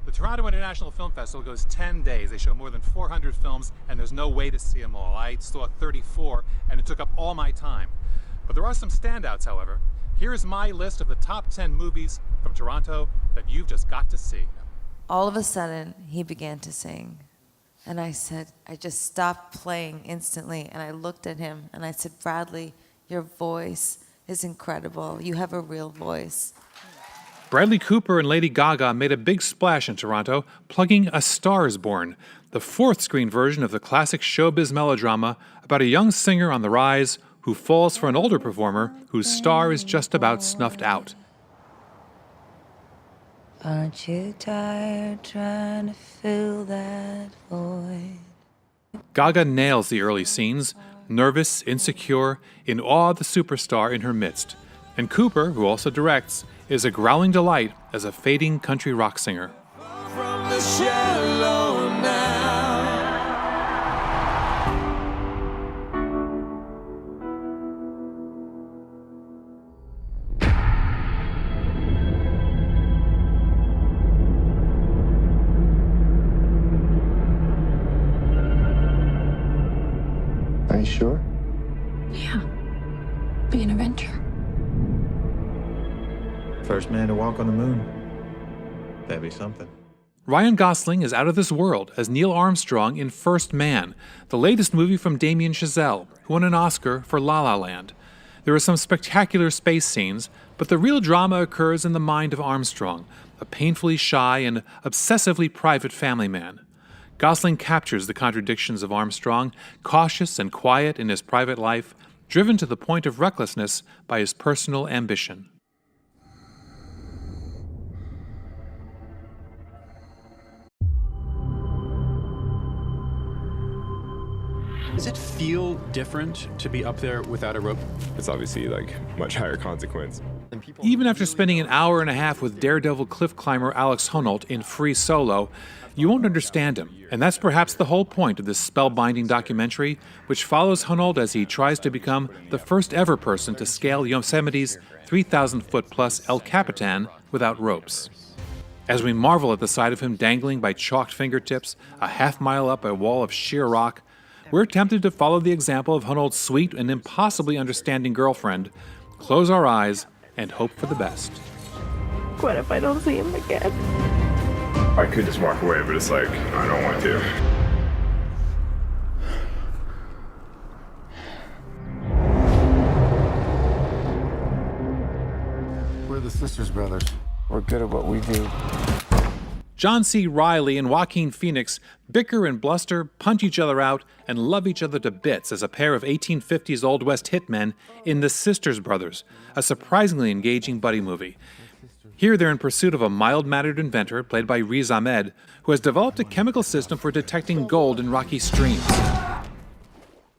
The Toronto International Film Festival goes 10 days. They show more than 400 films, and there's no way to see them all. I saw 34, and it took up all my time. But there are some standouts, however. Here is my list of the top 10 movies from Toronto that you've just got to see. All of a sudden, he began to sing. And I just stopped playing instantly, and I looked at him, and I said, Bradley, your voice is incredible. You have a real voice. Bradley Cooper and Lady Gaga made a big splash in Toronto, plugging A Star is Born, the fourth screen version of the classic showbiz melodrama about a young singer on the rise who falls for an older performer whose star is just about snuffed out. Aren't you tired trying to fill that void? Gaga nails the early scenes, nervous, insecure, in awe of the superstar in her midst. And Cooper, who also directs, is a growling delight as a fading country rock singer. From the shallow now. Are you sure? Yeah. Be an inventor. First man to walk on the moon. That'd be something. Ryan Gosling is out of this world as Neil Armstrong in First Man, the latest movie from Damien Chazelle, who won an Oscar for La La Land. There are some spectacular space scenes, but the real drama occurs in the mind of Armstrong, a painfully shy and obsessively private family man. Gosling captures the contradictions of Armstrong, cautious and quiet in his private life, driven to the point of recklessness by his personal ambition. Does it feel different to be up there without a rope? It's obviously much higher consequence. Even after spending an hour and a half with daredevil cliff climber Alex Honnold in Free Solo, you won't understand him. And that's perhaps the whole point of this spellbinding documentary, which follows Honnold as he tries to become the first ever person to scale Yosemite's 3,000-foot-plus El Capitan without ropes. As we marvel at the sight of him dangling by chalked fingertips a half-mile up a wall of sheer rock, we're tempted to follow the example of Honnold's sweet and impossibly understanding girlfriend, close our eyes, and hope for the best. What if I don't see him again? I could just walk away, but it's I don't want to. We're the Sisters Brothers. We're good at what we do. John C. Reilly and Joaquin Phoenix bicker and bluster, punch each other out, and love each other to bits as a pair of 1850s Old West hitmen in The Sisters Brothers, a surprisingly engaging buddy movie. Here they're in pursuit of a mild-mannered inventor, played by Riz Ahmed, who has developed a chemical system for detecting gold in rocky streams.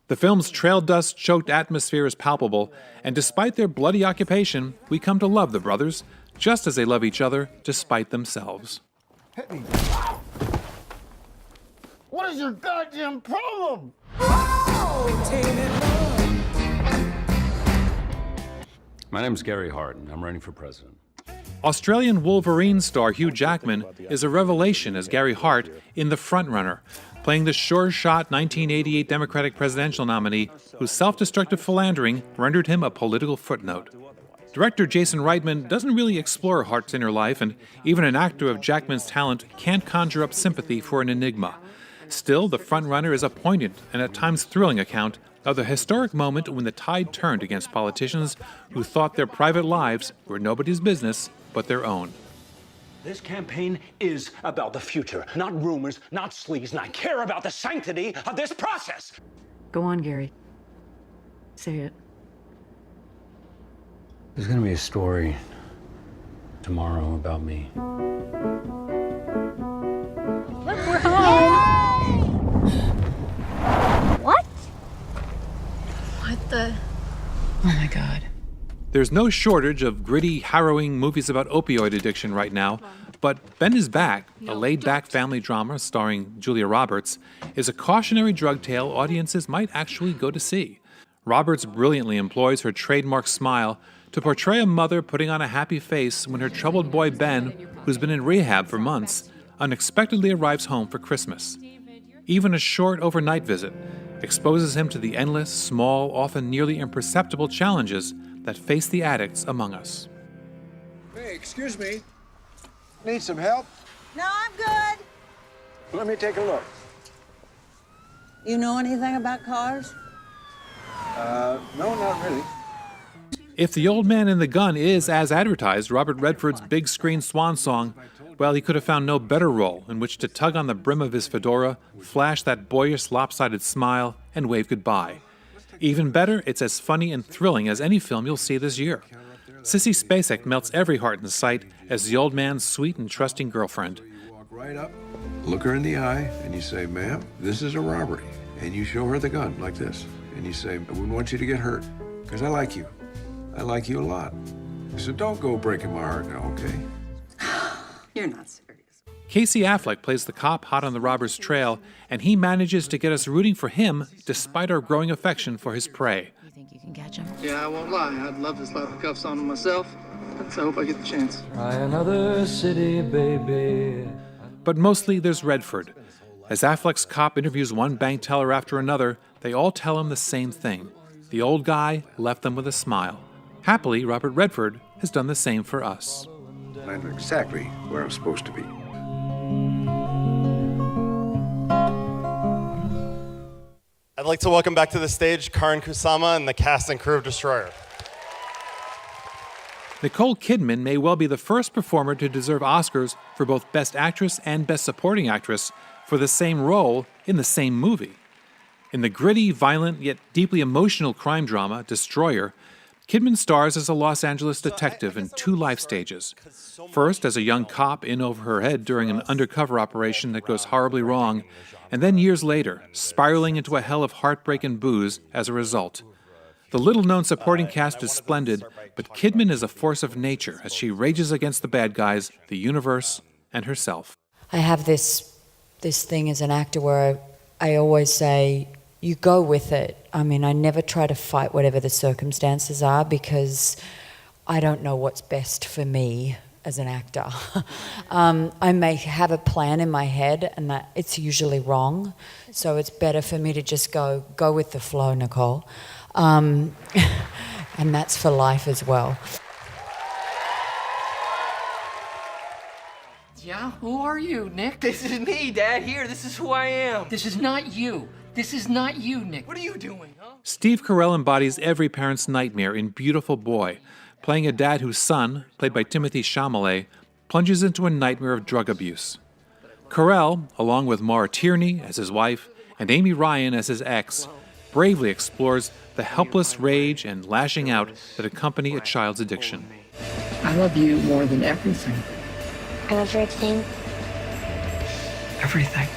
The film's trail dust-choked atmosphere is palpable, and despite their bloody occupation, we come to love the brothers, just as they love each other despite themselves. What is your goddamn problem? My name's Gary Hart. I'm running for president. Australian Wolverine star Hugh Jackman is a revelation as Gary Hart in The Frontrunner, playing the sure-shot 1988 Democratic presidential nominee whose self-destructive philandering rendered him a political footnote. Director Jason Reitman doesn't really explore Hart's inner life, and even an actor of Jackman's talent can't conjure up sympathy for an enigma. Still, The Frontrunner is a poignant and at times thrilling account of the historic moment when the tide turned against politicians who thought their private lives were nobody's business but their own. This campaign is about the future, not rumors, not sleaze, and I care about the sanctity of this process. Go on, Gary. Say it. There's gonna be a story tomorrow about me. Look, we're home! What? What the? Oh my God. There's no shortage of gritty, harrowing movies about opioid addiction right now, but Ben is Back, a laid-back family drama starring Julia Roberts, is a cautionary drug tale audiences might actually go to see. Roberts brilliantly employs her trademark smile to portray a mother putting on a happy face when her troubled boy Ben, who's been in rehab for months, unexpectedly arrives home for Christmas. Even a short overnight visit exposes him to the endless, small, often nearly imperceptible challenges that face the addicts among us. Hey, excuse me. Need some help? No, I'm good. Let me take a look. You know anything about cars? No, not really. If The Old Man and the Gun is, as advertised, Robert Redford's big screen swan song, well, he could have found no better role in which to tug on the brim of his fedora, flash that boyish, lopsided smile, and wave goodbye. Even better, it's as funny and thrilling as any film you'll see this year. Sissy Spacek melts every heart in sight as the old man's sweet and trusting girlfriend. You walk right up, look her in the eye, and you say, "Ma'am, this is a robbery." And you show her the gun like this. And you say, "I wouldn't want you to get hurt, because I like you. I like you a lot. So don't go breaking my heart now, okay?" You're not serious. Casey Affleck plays the cop hot on the robber's trail, and he manages to get us rooting for him despite our growing affection for his prey. You think you can catch him? Yeah, I won't lie. I'd love to slap the cuffs on him myself. So I hope I get the chance. Try another city, baby. But mostly there's Redford. As Affleck's cop interviews one bank teller after another, they all tell him the same thing. The old guy left them with a smile. Happily, Robert Redford has done the same for us. I know exactly where I'm supposed to be. I'd like to welcome back to the stage Karin Kusama and the cast and crew of Destroyer. Nicole Kidman may well be the first performer to deserve Oscars for both Best Actress and Best Supporting Actress for the same role in the same movie. In the gritty, violent, yet deeply emotional crime drama, Destroyer, Kidman stars as a Los Angeles detective in two life stages. First, as a young cop in over her head during an undercover operation that goes horribly wrong, and then years later, spiraling into a hell of heartbreak and booze as a result. The little-known supporting cast is splendid, but Kidman is a force of nature as she rages against the bad guys, the universe, and herself. I have this thing as an actor where I always say, you go with it. I mean, I never try to fight whatever the circumstances are because I don't know what's best for me as an actor. I may have a plan in my head and that it's usually wrong. So it's better for me to just go with the flow, Nicole. And that's for life as well. Yeah? Who are you, Nick? This is me, Dad. Here, this is who I am. This is not you. This is not you, Nick. What are you doing, huh? Steve Carell embodies every parent's nightmare in Beautiful Boy, playing a dad whose son, played by Timothée Chalamet, plunges into a nightmare of drug abuse. Carell, along with Maura Tierney as his wife and Amy Ryan as his ex, bravely explores the helpless rage and lashing out that accompany a child's addiction. I love you more than everything. Everything. Everything.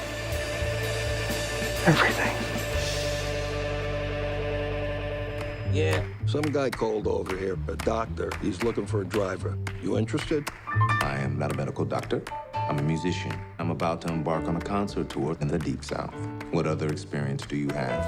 Everything. Yeah, some guy called over here, a doctor. He's looking for a driver. You interested? I am not a medical doctor. I'm a musician. I'm about to embark on a concert tour in the Deep South. What other experience do you have?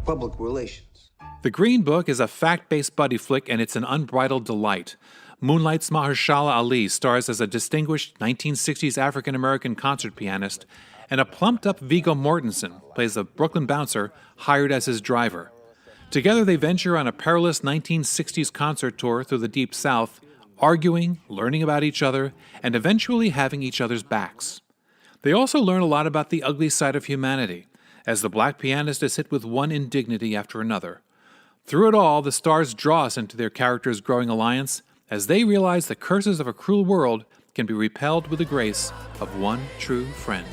Public relations. The Green Book is a fact-based buddy flick, and it's an unbridled delight. Moonlight's Mahershala Ali stars as a distinguished 1960s African-American concert pianist, and a plumped-up Viggo Mortensen plays a Brooklyn bouncer hired as his driver. Together they venture on a perilous 1960s concert tour through the Deep South, arguing, learning about each other, and eventually having each other's backs. They also learn a lot about the ugly side of humanity, as the black pianist is hit with one indignity after another. Through it all, the stars draw us into their characters' growing alliance, as they realize the curses of a cruel world can be repelled with the grace of one true friend.